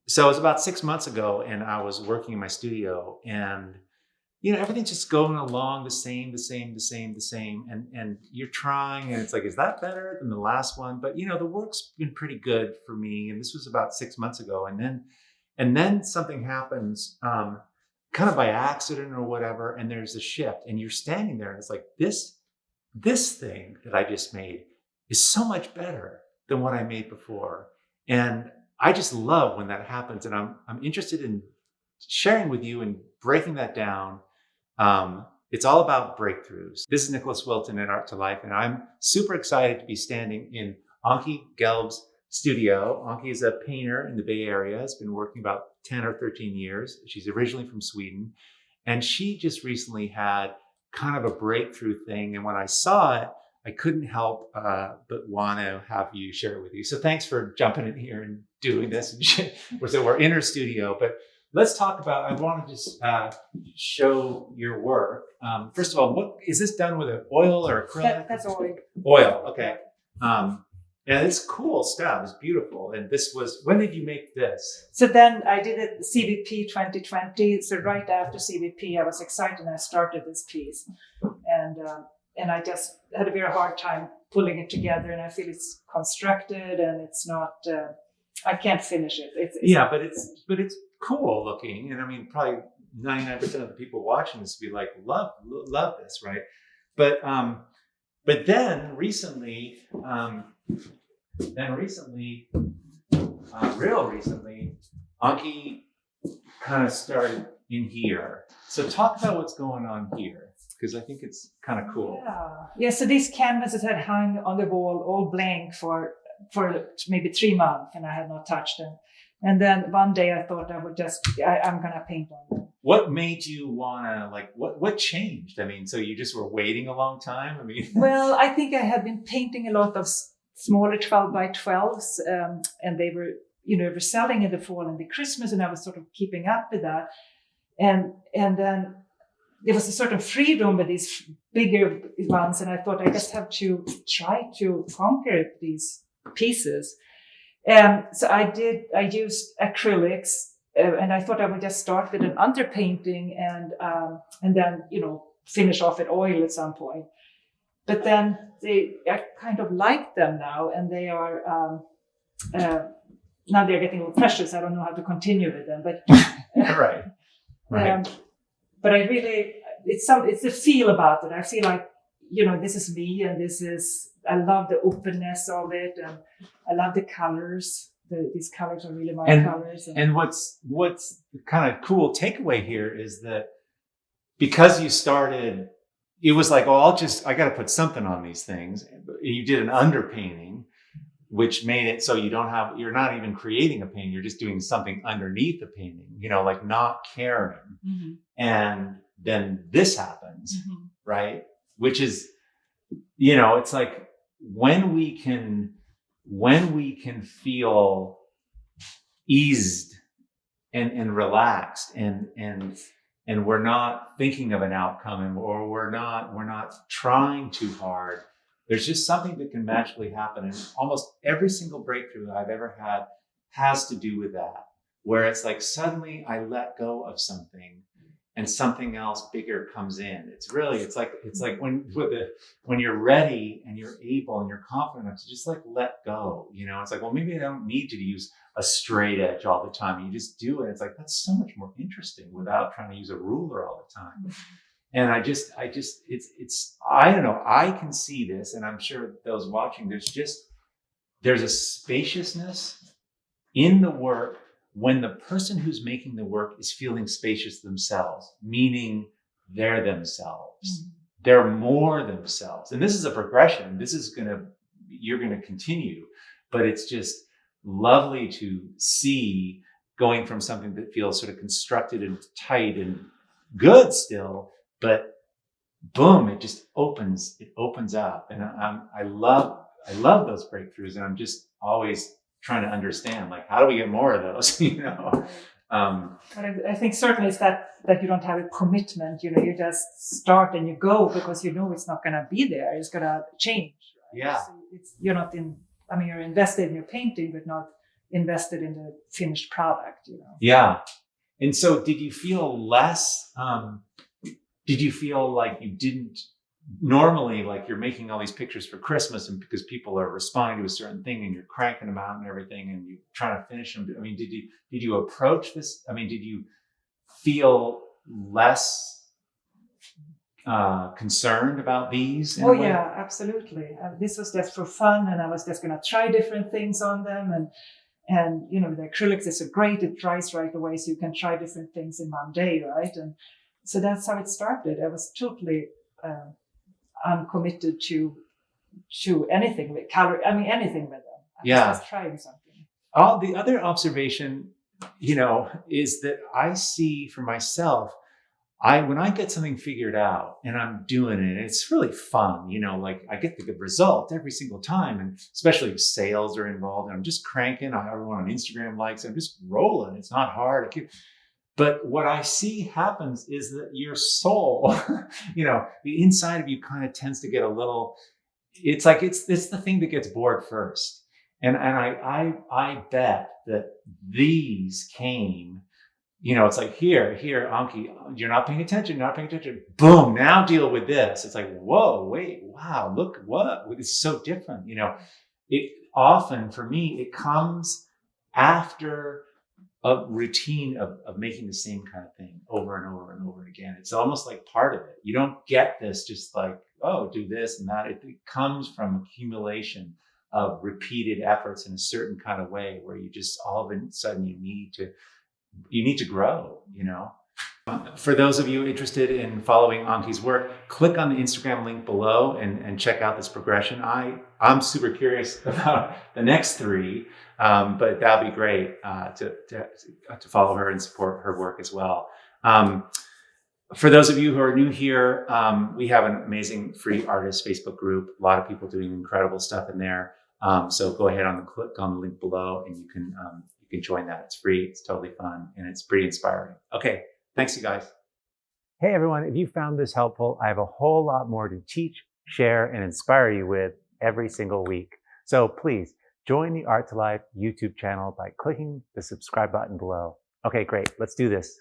So it was about 6 months ago, and I was working in my studio, and everything's just going along the same, and you're trying, and it's like, is that better than the last one? But the work's been pretty good for me, and this was about 6 months ago, and then something happens, kind of by accident or whatever, and there's a shift, and you're standing there, and it's like this thing that I just made is so much better than what I made before, and I just love when that happens, and I'm interested in sharing with you and breaking that down. It's all about breakthroughs. This is Nicholas Wilton at Art to Life, and I'm super excited to be standing in Anki Gelb's studio. Anki is a painter in the Bay Area, has been working about 10 or 13 years. She's originally from Sweden, and she just recently had kind of a breakthrough thing. And when I saw it, I couldn't help but want to have you share it with you. So thanks for jumping in here and doing this. So we're in her studio, but let's talk about, I want to just show your work. First of all, what is this done with an oil or acrylic? That's oil. Oil, okay. And it's cool stuff. It's beautiful. And this was, when did you make this? So then I did it CVP 2020. So right after CVP, I was excited and I started this piece. And I just had a very hard time pulling it together. And I feel it's constructed and it's not, I can't finish it. But it's cool looking. And I mean, probably 99% of the people watching this will be like, love this, right? But then recently, real recently, Anki kind of started in here. So talk about what's going on here, because I think it's kind of cool. Yeah. So these canvases had hung on the wall all blank for maybe 3 months, and I had not touched them. And then one day I thought I would I'm going to paint on them. What made you want to, what changed? I mean, so you just were waiting a long time? I mean, well, I think I had been painting a lot of smaller 12 by 12s, and they were, were selling in the fall and the Christmas, and I was sort of keeping up with that. And then there was a certain freedom with these bigger ones, and I thought I just have to try to conquer these pieces. So I used acrylics, and I thought I would just start with an underpainting and then, finish off with oil at some point. But then I kind of like them now, and they are, now they're getting more precious. I don't know how to continue with them, but right. But I really, it's the feel about it. I feel like, this is me, and I love the openness of it, and I love the colors. These colors are really my colors. And what's the kind of cool takeaway here is that because you started, it was like, oh, I got to put something on these things. You did an underpainting, which made it so you're not even creating a painting. You're just doing something underneath the painting, like not caring. Mm-hmm. And then this happens, mm-hmm. right? Which is, it's like when we can feel eased and relaxed and we're not thinking of an outcome, or we're not trying too hard. There's just something that can magically happen. And almost every single breakthrough I've ever had has to do with that, where it's like suddenly I let go of something and something else bigger comes in. It's like when you're ready and you're able and you're confident enough to just let go. It's like, well, maybe I don't need to use a straight edge all the time. You just do it. It's like, that's so much more interesting without trying to use a ruler all the time. And I don't know, I can see this, and I'm sure those watching, there's a spaciousness in the work when the person who's making the work is feeling spacious themselves, meaning they're themselves. Mm-hmm. They're more themselves. And this is a progression. You're going to continue, but it's just lovely to see going from something that feels sort of constructed and tight and good still, but boom, it just opens up. And I love those breakthroughs, and I'm just always trying to understand, how do we get more of those? But I think certainly it's that you don't have a commitment. You just start and you go because it's not going to be there. It's going to change. Right? Yeah. So you're not you're invested in your painting, but invested in the finished product, you know. Yeah. And so did you feel less, did you feel like you didn't normally, like you're making all these pictures for Christmas and because people are responding to a certain thing and you're cranking them out and everything and you're trying to finish them. I mean, did you approach this? I mean, did you feel less concerned about these? Oh yeah, absolutely. This was just for fun, and I was just going to try different things on them. And you know, the acrylics is so great; it dries right away, so you can try different things in one day, right? And so that's how it started. I was totally uncommitted to anything with color. I mean, anything with them. I was just trying something. The other observation, you know, is that I see for myself. When I get something figured out and I'm doing it, it's really fun, you know, like I get the good result every single time. And especially if sales are involved and I'm just cranking, everyone on Instagram likes it, I'm just rolling. It's not hard. But what I see happens is that your soul, you know, the inside of you kind of tends to get a little, it's like, it's the thing that gets bored first. And I bet that these came, you know, it's like, here, Anki, you're not paying attention, Boom, now deal with this. It's like, whoa, wait, wow, look, what? It's so different. You know, it often, for me, it comes after a routine of making the same kind of thing over and over and over again. It's almost like part of it. You don't get this just like, oh, do this and that. It comes from accumulation of repeated efforts in a certain kind of way where you just all of a sudden you need to grow, you know. For those of you interested in following Anki's work, click on the Instagram link below and check out this progression. I'm super curious about the next three, but that'd be great to follow her and support her work as well. For those of you who are new here, we have an amazing free artist Facebook group. A lot of people doing incredible stuff in there. So go ahead and click on the link below and you can join that. It's free, it's totally fun, and it's pretty inspiring. Okay, thanks you guys. Hey everyone, if you found this helpful, I have a whole lot more to teach, share, and inspire you with every single week. So please join the Art to Life YouTube channel by clicking the subscribe button below. Okay, great, let's do this.